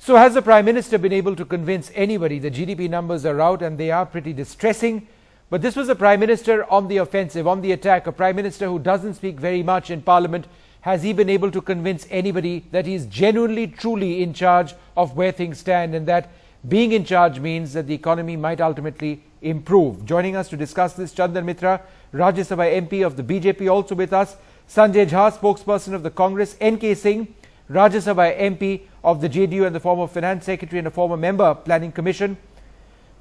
So has the Prime Minister been able to convince anybody? The GDP numbers are out and they are pretty distressing. But this was a Prime Minister on the offensive, on the attack, a Prime Minister who doesn't speak very much in Parliament. Has he been able to convince anybody that he is genuinely, truly in charge of where things stand, and that being in charge means that the economy might ultimately improve? Joining us to discuss this, Chandan Mitra, Rajya Sabha MP of the BJP, also with us, Sanjay Jha, spokesperson of the Congress, N.K. Singh, Rajya Sabha MP of the JDU and the former Finance Secretary and a former member of Planning Commission,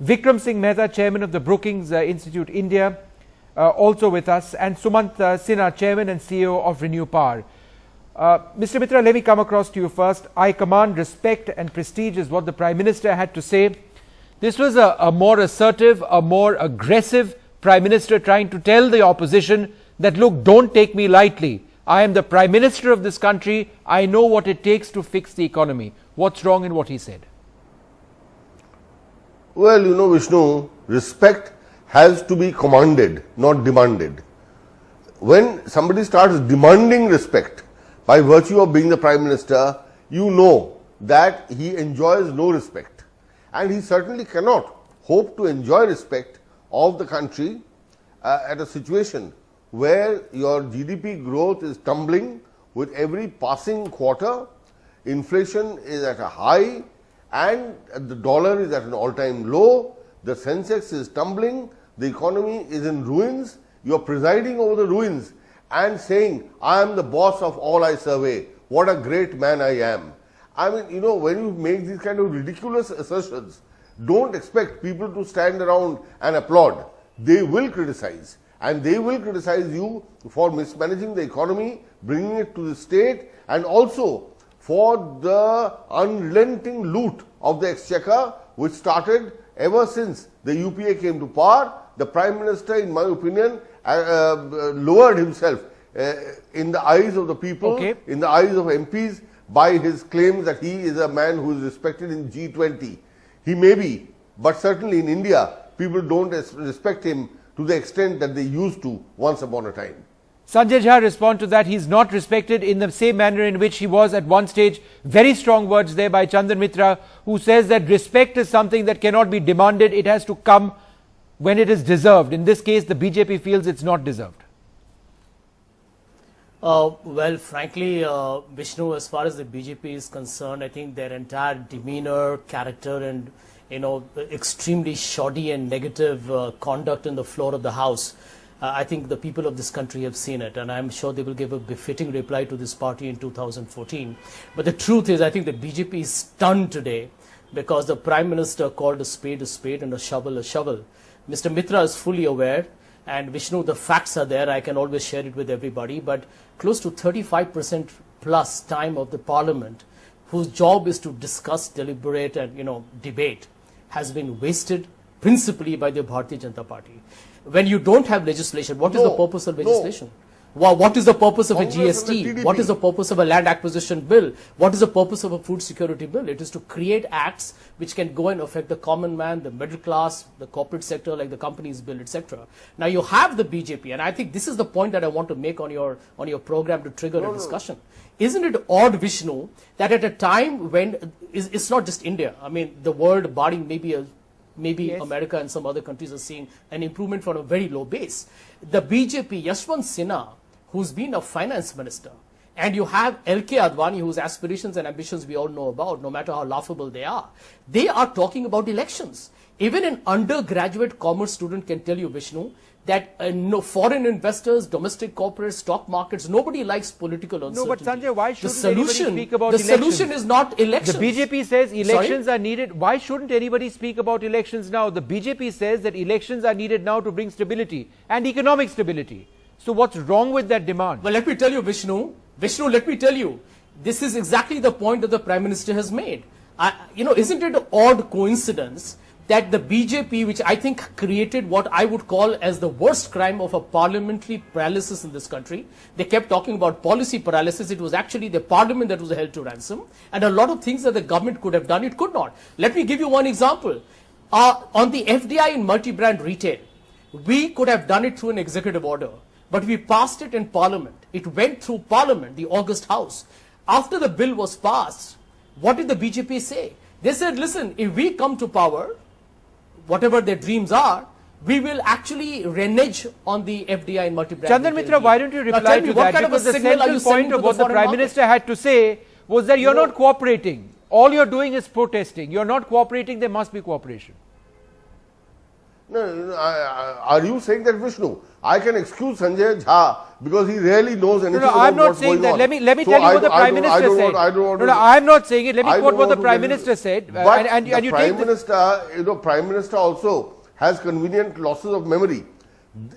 Vikram Singh Mehta, Chairman of the Brookings Institute India, also with us, and Sumant Sinha, Chairman and CEO of Renew Power. Mr. Mitra, let me come across to you first. I command respect and prestige is what the Prime Minister had to say. This was a more assertive, a more aggressive Prime Minister trying to tell the opposition that, look, don't take me lightly. I am the Prime Minister of this country. I know what it takes to fix the economy. What's wrong in what he said? Well, Vishnu, respect has to be commanded, not demanded. When somebody starts demanding respect by virtue of being the Prime Minister, you know that he enjoys no respect. And he certainly cannot hope to enjoy respect of the country at a situation where your GDP growth is tumbling with every passing quarter, inflation is at a high, and the dollar is at an all-time low, the Sensex is tumbling, the economy is in ruins. You are presiding over the ruins and saying, I am the boss of all I survey. What a great man I am. I mean, when you make these kind of ridiculous assertions, don't expect people to stand around and applaud. They will criticize. And they will criticize you for mismanaging the economy, bringing it to the state, and also for the unrelenting loot of the exchequer, which started ever since the UPA came to power. The Prime Minister, in my opinion, lowered himself in the eyes of the people, in the eyes of MPs, by his claims that he is a man who is respected in G20. He may be, but certainly in India, people don't respect him to the extent that they used to once upon a time. Sanjay Jha, respond to that. He's not respected in the same manner in which he was at one stage. Very strong words there by Chandan Mitra, who says that respect is something that cannot be demanded. It has to come when it is deserved. In this case, the BJP feels it's not deserved. Well, frankly, Vishnu, as far as the BJP is concerned, I think their entire demeanor, character, and extremely shoddy and negative conduct in the floor of the House. I think the people of this country have seen it, and I'm sure they will give a befitting reply to this party in 2014. But the truth is, I think the BJP is stunned today because the Prime Minister called a spade and a shovel a shovel. Mr. Mitra is fully aware, and Vishnu, the facts are there. I can always share it with everybody, but close to 35% plus time of the Parliament, whose job is to discuss, deliberate, and debate, has been wasted principally by the Bharatiya Janata Party. When you don't have legislation, what is the purpose of legislation? What is the purpose of a GST? What is the purpose of a land acquisition bill? What is the purpose of a food security bill? It is to create acts which can go and affect the common man, the middle class, the corporate sector, like the companies bill, etc. Now you have the BJP, and I think this is the point that I want to make on your program to trigger a discussion. Isn't it odd, Vishnu, that at a time when it's not just India, I mean the world, barring maybe America and some other countries, are seeing an improvement from a very low base. The BJP, Yashwant Sinha, who's been a finance minister, and you have LK Advani, whose aspirations and ambitions we all know about, no matter how laughable they are talking about elections. Even an undergraduate commerce student can tell you, Vishnu, that no foreign investors, domestic corporates, stock markets, nobody likes political uncertainty. No, but Sanjay, why shouldn't anybody speak about elections? The solution is not elections. The BJP says elections are needed. Why shouldn't anybody speak about elections now? The BJP says that elections are needed now to bring stability and economic stability. So what's wrong with that demand? Well, let me tell you, Vishnu, let me tell you, this is exactly the point that the Prime Minister has made. Isn't it an odd coincidence that the BJP, which I think created what I would call as the worst crime of a parliamentary paralysis in this country. They kept talking about policy paralysis. It was actually the parliament that was held to ransom. And a lot of things that the government could have done, it could not. Let me give you one example. On the FDI in multi-brand retail, we could have done it through an executive order. But we passed it in Parliament. It went through Parliament, the August House. After the bill was passed, what did the BJP say? They said, listen, if we come to power, whatever their dreams are, we will actually renege on the FDI and multi-brand. Chandan Mitra, why don't you reply to that? Because the central point of what the Prime Minister had to say was that you're not cooperating. All you're doing is protesting. You're not cooperating, there must be cooperation. No, are you saying that, Vishnu? I can excuse Sanjay Jha because he really knows anything about I'm not what's saying going that. on. Let me So tell you what the Prime Minister said. I'm not saying it. Let me quote what the Prime Minister said. But and the you Prime take Minister, Prime Minister also has convenient losses of memory.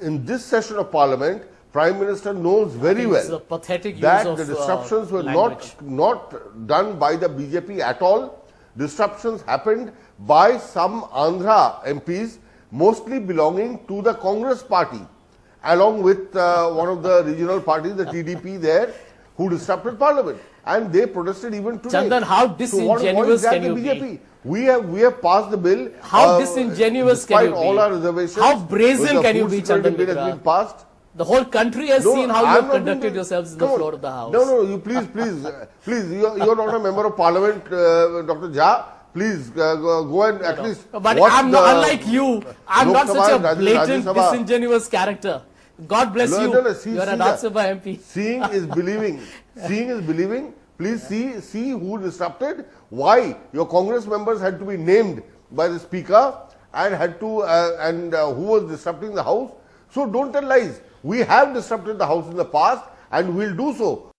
In this session of Parliament, Prime Minister knows very It's a well pathetic use that of the disruptions were language. not done by the BJP at all. Disruptions happened by some Andhra MPs, mostly belonging to the Congress party, along with one of the regional parties, the TDP there, who disrupted Parliament. And they protested even today. Chandan, how disingenuous can you be? We have passed the bill. How disingenuous can you be? Despite all our reservations. How brazen the can you food be, security Chandan bill has Mitra? been passed. The whole country has No, seen how you I'm have not conducted doing that. yourselves in the Come on. floor of the House. No, you please, you're not a member of Parliament, Dr. Jha. Please go and at least. But watch I'm not, unlike you, I'm not Lok such a Sabha, blatant, Rajya Sabha. disingenuous character. God bless you. No, see You're an that. Rajya Sabha MP. Seeing is believing. Seeing is believing. Please see who disrupted. Why your Congress members had to be named by the Speaker and had to who was disrupting the House. So don't tell lies. We have disrupted the House in the past and we'll do so.